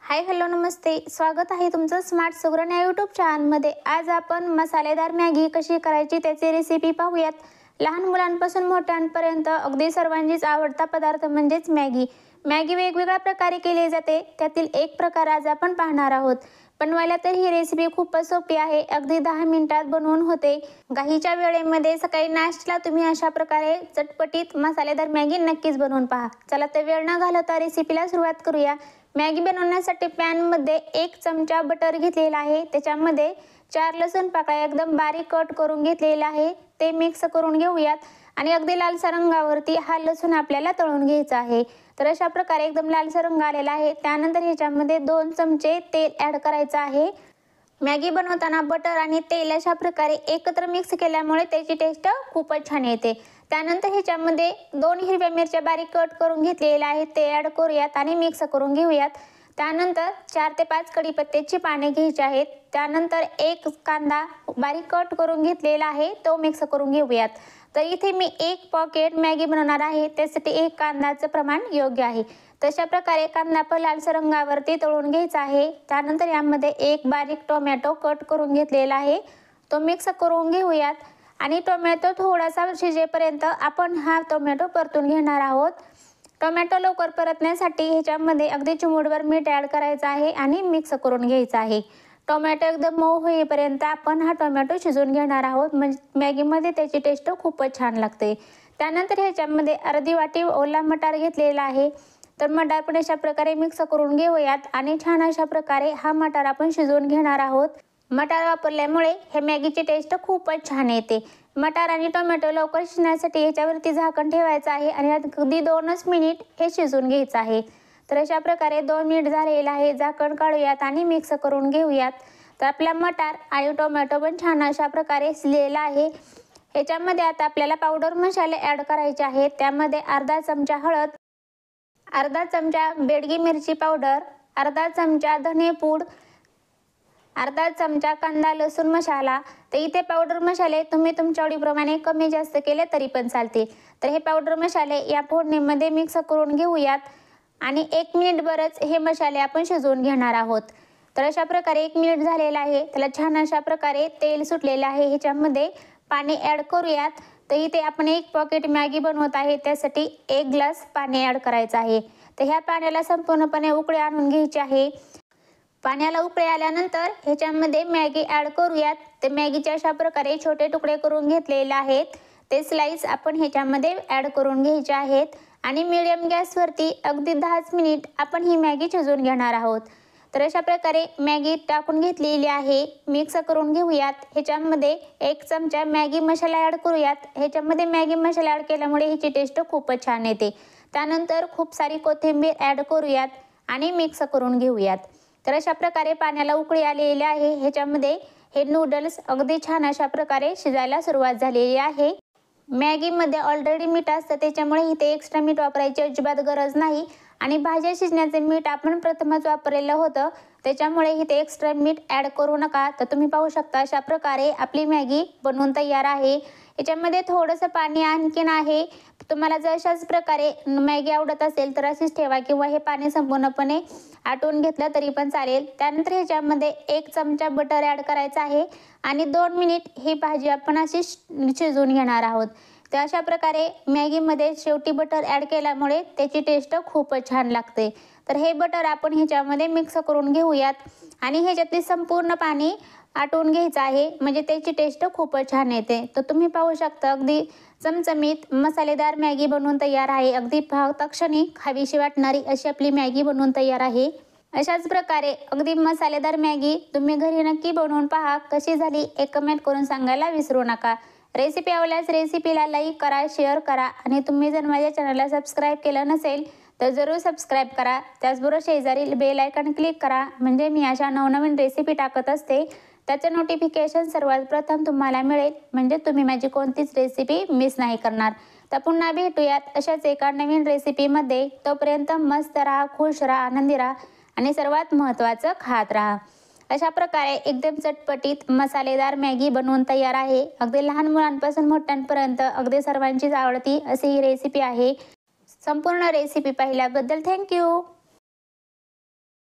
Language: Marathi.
हाय हॅलो नमस्ते, स्वागत आहे तुमचं स्मार्ट सुगरण या यूट्यूब चॅनलमध्ये। आज आपण मसालेदार मॅगी कशी करायची त्याची रेसिपी पाहूयात। लहान मुलांपासून मोठ्यांपर्यंत अगदी सर्वांचीच आवडता पदार्थ म्हणजेच मॅगी। मॅगी वेगवेगळ्या प्रकारे केली जाते, त्यातील एक प्रकार आज आपण पाहणार आहोत। बनवायला तर ही रेसिपी खूपच सोपी आहे, अगदी 10 मिनिटात बनवून होते। घाईच्या वेळेमध्ये सकाळी नाश्त्याला तुम्ही अशा प्रकारे चटपटीत मसालेदार मॅगी नक्कीच बनवून पहा। चला तर वेळ न घालवता रेसिपीला सुरुवात करूया। मॅगी बनवण्यासाठी पॅनमध्ये 1 चमचा बटर घेतलेला आहे, त्याच्यामध्ये 4 लसूण पाकळ्या एकदम बारीक कट करून घेतलेला आहे, ते मिक्स करून घेऊयात। आणि अगदी लालसर रंगावरती हा लसूण आपल्याला तळून घ्यायचा आहे। तर अशा प्रकारे एकदम लालसर रंग आलेला आहे। त्यानंतर ह्याच्यामध्ये 2 चमचे तेल ॲड करायचं आहे। मॅगी बनवताना बटर आणि तेल अशा प्रकारे एकत्र मिक्स केल्यामुळे त्याची टेस्ट खूपच छान येते। त्यानंतर ह्याच्यामध्ये 2 हिरव्या मिरच्या बारीक कट करून घेतलेल्या आहेत, ते ॲड करूयात आणि मिक्स करून घेऊयात। त्यानंतर 4 ते 5 कढीपत्त्याची पाने घ्यायची आहेत। त्यानंतर 1 कांदा बारीक कट करून घेतलेला आहे, तो मिक्स करून घेऊयात। तर इथे मी 1 पॉकेट मॅगी बनवणार आहे, त्यासाठी 1 कांद्याचं प्रमाण योग्य आहे। तशा प्रकारे कांदा पण लालसर रंगावरती तळून घ्यायचा आहे। त्यानंतर यामध्ये 1 बारीक टोमॅटो कट करून घेतलेला आहे, तो मिक्स करून घेऊयात। आणि टोमॅटो थोडासा शिजेपर्यंत आपण हा टोमॅटो परतून घेणार आहोत। टोमॅटो लवकर परतण्यासाठी ह्याच्यामध्ये अगदी चिमूटभर मीठ ॲड करायचं आहे आणि मिक्स करून घ्यायचं आहे। टोमॅटो एकदम मऊ होईपर्यंत आपण हा टोमॅटो शिजवून घेणार आहोत, म्हणजे मॅगीमध्ये त्याची टेस्ट खूपच छान लागते। त्यानंतर ह्याच्यामध्ये अर्धी वाटी ओला मटार घेतलेला आहे, तर मटार पण अशा प्रकारे मिक्स करून घेऊयात आणि छान अशा प्रकारे हा मटार आपण शिजवून घेणार आहोत। मटार वापरल्यामुळे हे मॅगीची टेस्ट खूपच छान येते। मटार आणि टोमॅटो लवकर शिजण्यासाठी याच्यावरती झाकण ठेवायचं आहे आणि अगदी 2च मिनिट हे शिजवून घ्यायचं आहे। तर अशा प्रकारे 2 मिनिट झालेलं आहे, झाकण काढूयात आणि मिक्स करून घेऊयात। तर आपला मटार आणि टोमॅटो पण छान अशा प्रकारे शिजलेला आहे। ह्याच्यामध्ये आता आपल्याला पावडर मसाले ॲड करायचे आहेत। त्यामध्ये अर्धा चमचा हळद, अर्धा चमचा बेडगी मिरची पावडर, अर्धा चमचा धने पूड, अर्धा चमचा कांदा लसूण मसाला। तर इथे पावडर मसाले तुम्ही तुमच्या आवडीप्रमाणे कमी जास्त केले तरी पण चालते। तर हे पावडर मसाले या फोडणीमध्ये मिक्स करून घेऊयात आणि 1 मिनिट बरच हे मसाले आपण शिजवून घेणार आहोत। तर अशा प्रकारे 1 मिनिट झालेला आहे, त्याला छान अशा प्रकारे तेल सुटलेलं आहे। ह्याच्यामध्ये पाणी ॲड करूयात। तर इथे आपण 1 पॉकेट मॅगी बनवत आहे, त्यासाठी 1 ग्लास पाणी ॲड करायचं आहे। तर ह्या पाण्याला संपूर्णपणे उकळी आणून घ्यायची आहे। पाण्याला उकळी आल्यानंतर ह्याच्यामध्ये मॅगी ॲड करूयात। ते मॅगीचे अशा प्रकारे छोटे तुकडे करून घेतलेले आहेत, ते स्लाइस आपण ह्याच्यामध्ये ॲड करून घ्यायचे आहेत आणि मीडियम गॅसवरती अगदी 10च मिनिट आपण ही मॅगी शिजवून घेणार आहोत। तर अशा प्रकारे मॅगी टाकून घेतलेली आहे, मिक्स करून घेऊयात। ह्याच्यामध्ये 1 चमचा मॅगी मसाला ॲड करूयात। ह्याच्यामध्ये मॅगी मसाला ॲड केल्यामुळे ह्याची टेस्ट खूपच छान येते। त्यानंतर खूप सारी कोथिंबीर ॲड करूयात आणि मिक्स करून घेऊयात। तर अशा प्रकारे पाण्याला उकळी आलेली आहे। ह्याच्यामध्ये हे नूडल्स अगदी छान अशा प्रकारे शिजायला सुरुवात झालेली आहे। मॅगीमध्ये ऑलरेडी मीठ असतं, त्याच्यामुळे इथे एक्स्ट्रा मीठ वापरायची अजिबात गरज नाही। आणि भाज्या शिजण्याचे मीठ आपण प्रथमच वापरलेलं होतं, त्याच्यामुळे इथे एक्स्ट्रा मीठ ॲड करू नका। तर तुम्ही पाहू शकता अशा प्रकारे आपली मॅगी बनवून तयार आहे। याच्यामध्ये थोडंसं पाणी आणखीन आहे, तुम्हाला जर अशाच प्रकारे मॅगी आवडत असेल तर अशीच ठेवा किंवा हे पाणी संपूर्णपणे आटवून घेतलं तरी पण चालेल। त्यानंतर ह्याच्यामध्ये 1 चमचा बटर ॲड करायचा आहे आणि 2 मिनिट ही भाजी आपण अशी शिजवून घेणार आहोत। तर अशा प्रकारे मॅगीमध्ये शेवटी बटर ॲड केल्यामुळे त्याची टेस्ट खूपच छान लागते। तर हे बटर आपण ह्याच्यामध्ये मिक्स करून घेऊयात आणि ह्याच्यातली संपूर्ण पाणी आटवून घ्यायचं आहे, म्हणजे त्याची टेस्ट खूपच छान येते। तर तुम्ही पाहू शकता अगदी चमचमीत मसालेदार मॅगी बनवून तयार आहे। अगदी पाहता क्षणी खावीशी वाटणारी अशी आपली मॅगी बनवून तयार आहे। अशाच प्रकारे अगदी मसालेदार मॅगी तुम्ही घरी नक्की बनवून पहा, कशी झाली एक कमेंट करून सांगायला विसरू नका। रेसिपी आवडल्यास रेसिपीला लाईक करा, शेअर करा आणि तुम्ही जर माझ्या चॅनलला सबस्क्राईब केलं नसेल तर जरूर सबस्क्राईब करा। त्याचबरोबर शेजारील बेल आयकॉन क्लिक करा, म्हणजे मी अशा नवनवीन रेसिपी टाकत असते त्याचं नोटिफिकेशन सर्वात प्रथम तुम्हाला मिळेल, म्हणजे तुम्ही माझी कोणतीच रेसिपी मिस नाही करणार। तर पुन्हा भेटूयात अशाच एका नवीन रेसिपीमध्ये। तोपर्यंत मस्त राहा, खुश राहा, आनंदी राहा आणि सर्वात महत्त्वाचं खात राहा। अशा प्रकारे एकदम चटपटीत मसालेदार मॅगी बनवून तयार आहे। अगदी लहान मुलांपासून मोठ्यांपर्यंत अगदी सर्वांचीच आवडती अशी ही रेसिपी आहे। संपूर्ण रेसिपी पाहिल्याबद्दल थँक्यू।